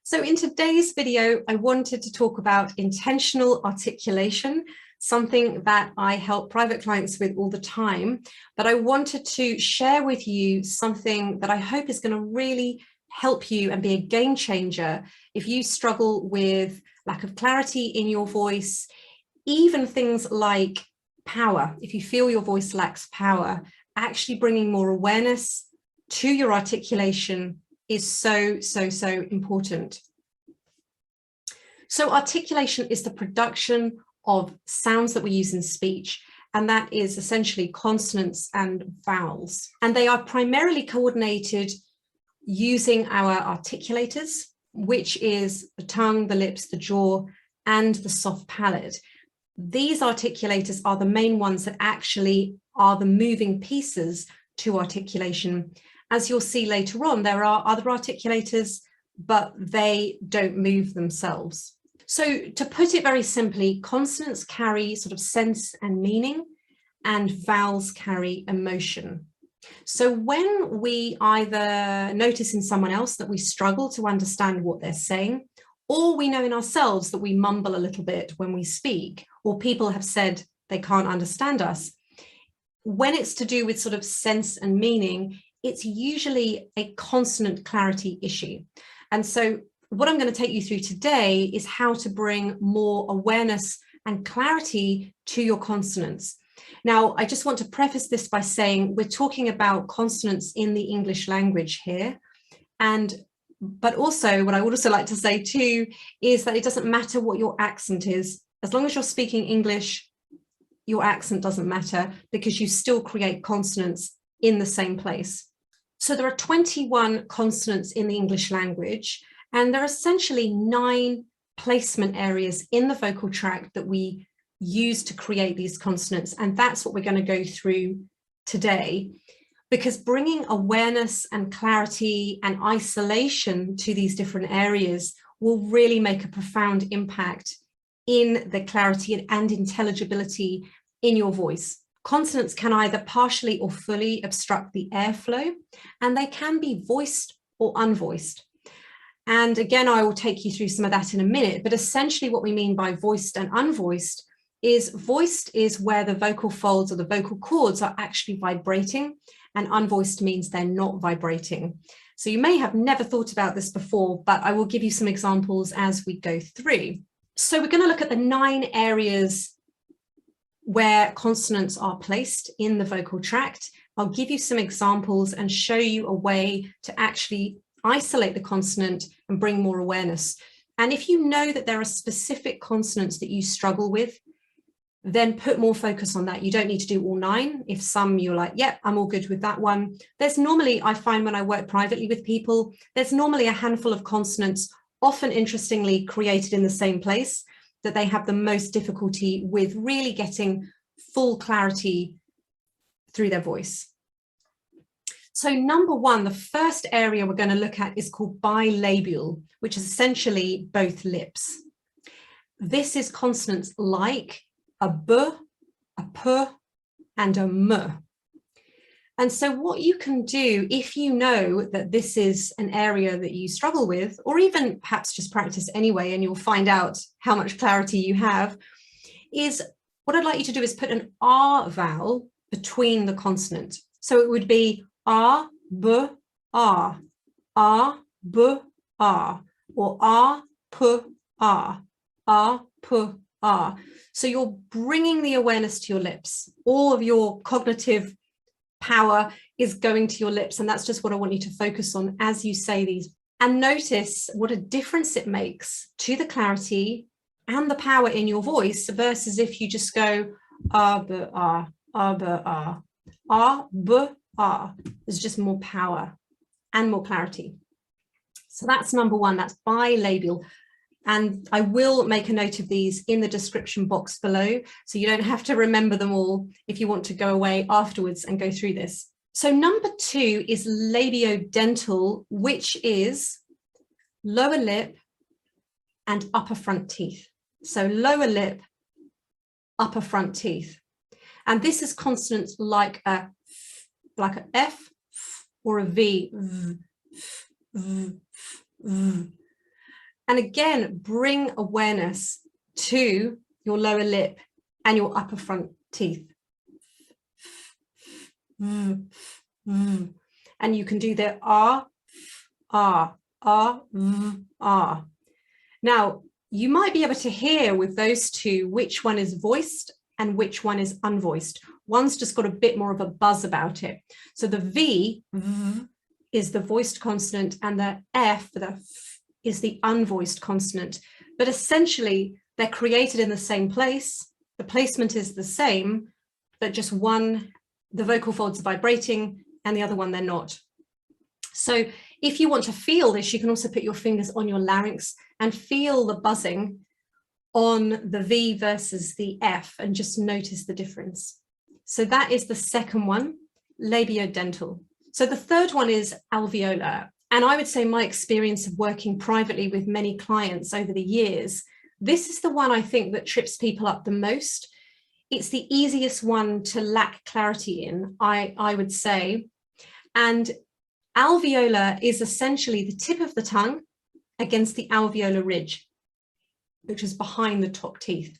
So in today's video, I wanted to talk about intentional articulation, something that I help private clients with all the time. But I wanted to share with you something that I hope is going to really help you and be a game changer if you struggle with lack of clarity in your voice, even things like power. If you feel your voice lacks power, actually bringing more awareness to your articulation is so important. So articulation is the production of sounds that we use in speech, and that is essentially consonants and vowels. And they are primarily coordinated using our articulators, which is the tongue, the lips, the jaw, and the soft palate. These articulators are the main ones that actually are the moving pieces to articulation. As you'll see later on, there are other articulators, but they don't move themselves. So to put it very simply, consonants carry sort of sense and meaning, and vowels carry emotion. So when we either notice in someone else that we struggle to understand what they're saying, or we know in ourselves that we mumble a little bit when we speak, or people have said they can't understand us, when it's to do with sort of sense and meaning, it's usually a consonant clarity issue. And so what I'm going to take you through today is how to bring more awareness and clarity to your consonants. Now, I just want to preface this by saying we're talking about consonants in the English language here. But also what I would also like to say too is that it doesn't matter what your accent is. As long as you're speaking English, your accent doesn't matter because you still create consonants in the same place. So there are 21 consonants in the English language, and there are essentially 9 placement areas in the vocal tract that we use to create these consonants. And that's what we're going to go through today, because bringing awareness and clarity and isolation to these different areas will really make a profound impact in the clarity and intelligibility in your voice. Consonants can either partially or fully obstruct the airflow, and they can be voiced or unvoiced. And again, I will take you through some of that in a minute, but essentially what we mean by voiced and unvoiced is voiced is where the vocal folds or the vocal cords are actually vibrating, and unvoiced means they're not vibrating. So you may have never thought about this before, but I will give you some examples as we go through. So we're going to look at the 9 areas where consonants are placed in the vocal tract. I'll give you some examples and show you a way to actually isolate the consonant and bring more awareness. And if you know that there are specific consonants that you struggle with, then put more focus on that. You don't need to do all 9. If some you're like, yeah, I'm all good with that one. There's normally, I find when I work privately with people, there's normally a handful of consonants, often interestingly created in the same place, that they have the most difficulty with really getting full clarity through their voice. So number 1, the first area we're going to look at is called bilabial, which is essentially both lips. This is consonants like a b, a p, and a m. And so what you can do if you know that this is an area that you struggle with, or even perhaps just practice anyway, and you'll find out how much clarity you have, is what I'd like you to do is put an R vowel between the consonant. So it would be R, B, R, R, B, R, or R, P, R, R, P, R. So you're bringing the awareness to your lips. All of your cognitive power is going to your lips, and that's just what I want you to focus on as you say these. And notice what a difference it makes to the clarity and the power in your voice versus if you just go R, B, R, R, B, R, R, B, R. There's just more power and more clarity. So that's number 1, that's bilabial. And I will make a note of these in the description box below, so you don't have to remember them all if you want to go away afterwards and go through this. So number 2 is labiodental, which is lower lip and upper front teeth. So lower lip, upper front teeth. And this is consonants like a F or a V. And again, bring awareness to your lower lip and your upper front teeth. And you can do the ah, ah, ah, ah. Now, you might be able to hear with those two which one is voiced and which one is unvoiced. One's just got a bit more of a buzz about it. So the V is the voiced consonant and the F, is the unvoiced consonant. But essentially, they're created in the same place. The placement is the same, but just one, the vocal folds are vibrating, and the other one, they're not. So if you want to feel this, you can also put your fingers on your larynx and feel the buzzing on the V versus the F and just notice the difference. So that is the second one, labiodental. So the third one is alveolar. And I would say my experience of working privately with many clients over the years, this is the one I think that trips people up the most. It's the easiest one to lack clarity in, I would say. And alveolar is essentially the tip of the tongue against the alveolar ridge, which is behind the top teeth.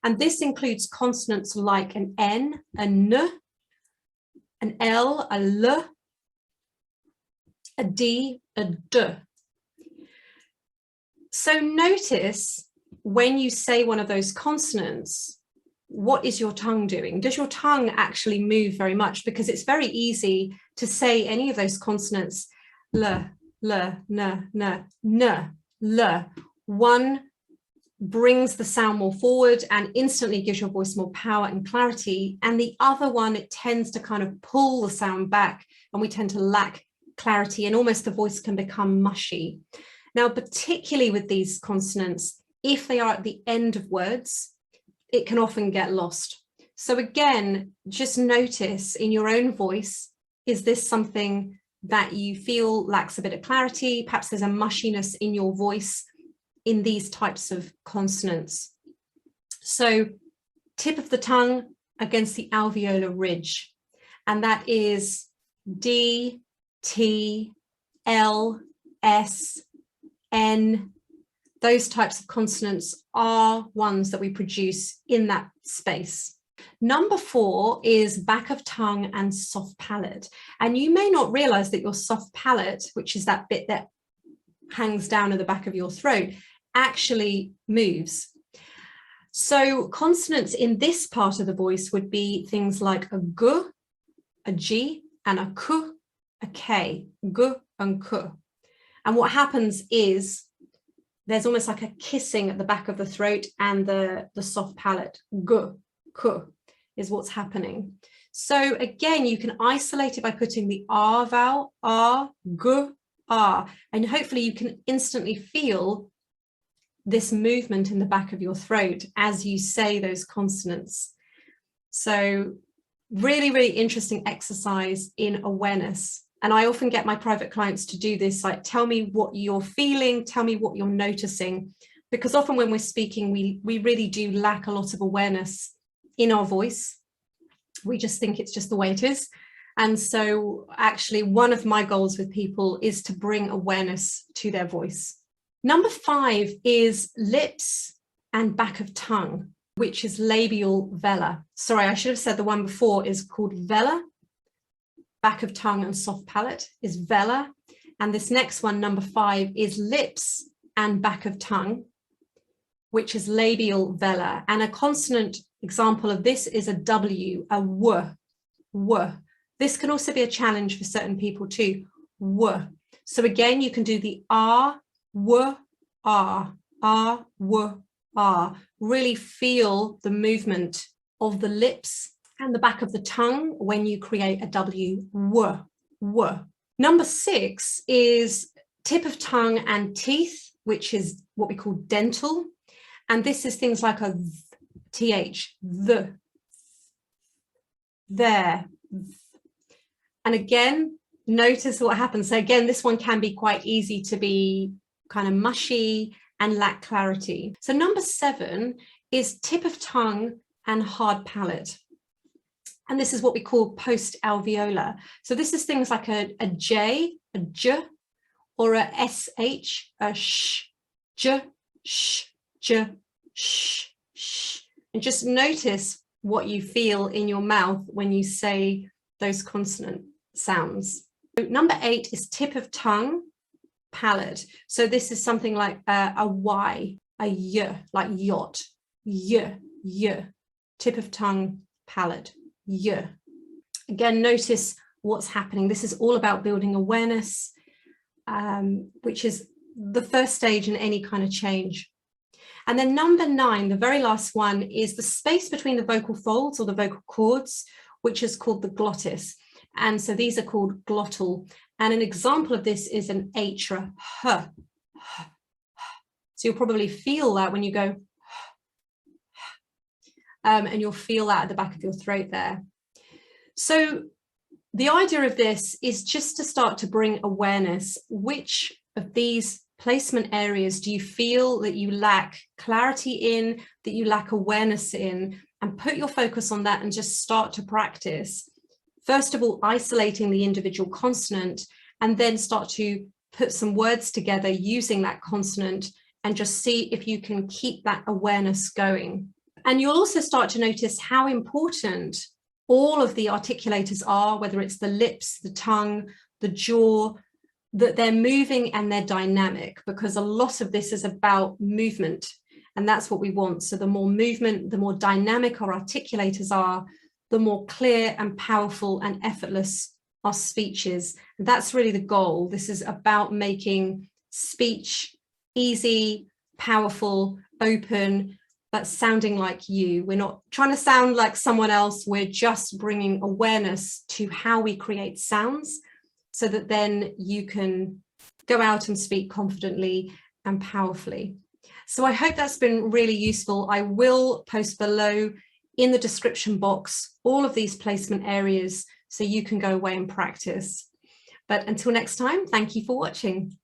And this includes consonants like an N, a N, an L, a L, a D, a D. So notice when you say one of those consonants, what is your tongue doing? Does your tongue actually move very much? Because it's very easy to say any of those consonants, L, L, N, N, N, L. One brings the sound more forward and instantly gives your voice more power and clarity. And the other one, it tends to kind of pull the sound back and we tend to lack clarity and almost the voice can become mushy. Now, particularly with these consonants, if they are at the end of words, it can often get lost. So again, just notice in your own voice, is this something that you feel lacks a bit of clarity? Perhaps there's a mushiness in your voice in these types of consonants. So tip of the tongue against the alveolar ridge, and that is D, T, L, S, N. Those types of consonants are ones that we produce in that space. Number 4 is back of tongue and soft palate. And you may not realize that your soft palate, which is that bit that hangs down at the back of your throat, actually moves. So consonants in this part of the voice would be things like a G, a G, and a K, a K, G and K. And what happens is there's almost like a kissing at the back of the throat and the soft palate. G, K is what's happening. So again, you can isolate it by putting the R vowel, R, G, R, and hopefully you can instantly feel this movement in the back of your throat as you say those consonants. So really, really interesting exercise in awareness. And I often get my private clients to do this, like, tell me what you're feeling, tell me what you're noticing, because often when we're speaking, we really do lack a lot of awareness in our voice. We just think it's just the way it is. And so actually one of my goals with people is to bring awareness to their voice. Number 5 is lips and back of tongue, which is labial-velar. Sorry, I should have said the one before is called velar. Back of tongue and soft palate is velar. And this next one, number 5, is lips and back of tongue, which is labial-velar. And a consonant example of this is a W, a W, W. This can also be a challenge for certain people too, W. So again, you can do the R, W, R, R, W, R. Really feel the movement of the lips and the back of the tongue when you create a W, W, W. Number 6 is tip of tongue and teeth, which is what we call dental. And this is things like a TH, the, there. And again, notice what happens. So again, this one can be quite easy to be kind of mushy and lack clarity. So number 7 is tip of tongue and hard palate. And this is what we call post-alveolar. So this is things like a J, a J, or a SH, a sh, j, sh, j, sh, sh. And just notice what you feel in your mouth when you say those consonant sounds. So number 8 is tip of tongue, palate. So this is something like a Y, a Y, like yacht, Y, Y, tip of tongue, palate, Y. Again, notice what's happening. This is all about building awareness, which is the first stage in any kind of change. And then number 9, the very last one, is the space between the vocal folds or the vocal cords, which is called the glottis. And so these are called glottal. And an example of this is an H or a H. So you'll probably feel that when you go, and you'll feel that at the back of your throat there. So the idea of this is just to start to bring awareness. Which of these placement areas do you feel that you lack clarity in, that you lack awareness in, and put your focus on that and just start to practice. First of all, isolating the individual consonant, and then start to put some words together using that consonant and just see if you can keep that awareness going. And you'll also start to notice how important all of the articulators are, whether it's the lips, the tongue, the jaw, that they're moving and they're dynamic, because a lot of this is about movement, and that's what we want. So the more movement, the more dynamic our articulators are, the more clear and powerful and effortless our speech is. And that's really the goal. This is about making speech easy, powerful, open, but sounding like you. We're not trying to sound like someone else. We're just bringing awareness to how we create sounds, so that then you can go out and speak confidently and powerfully. So I hope that's been really useful. I will post below in the description box all of these placement areas so you can go away and practice. But until next time, thank you for watching.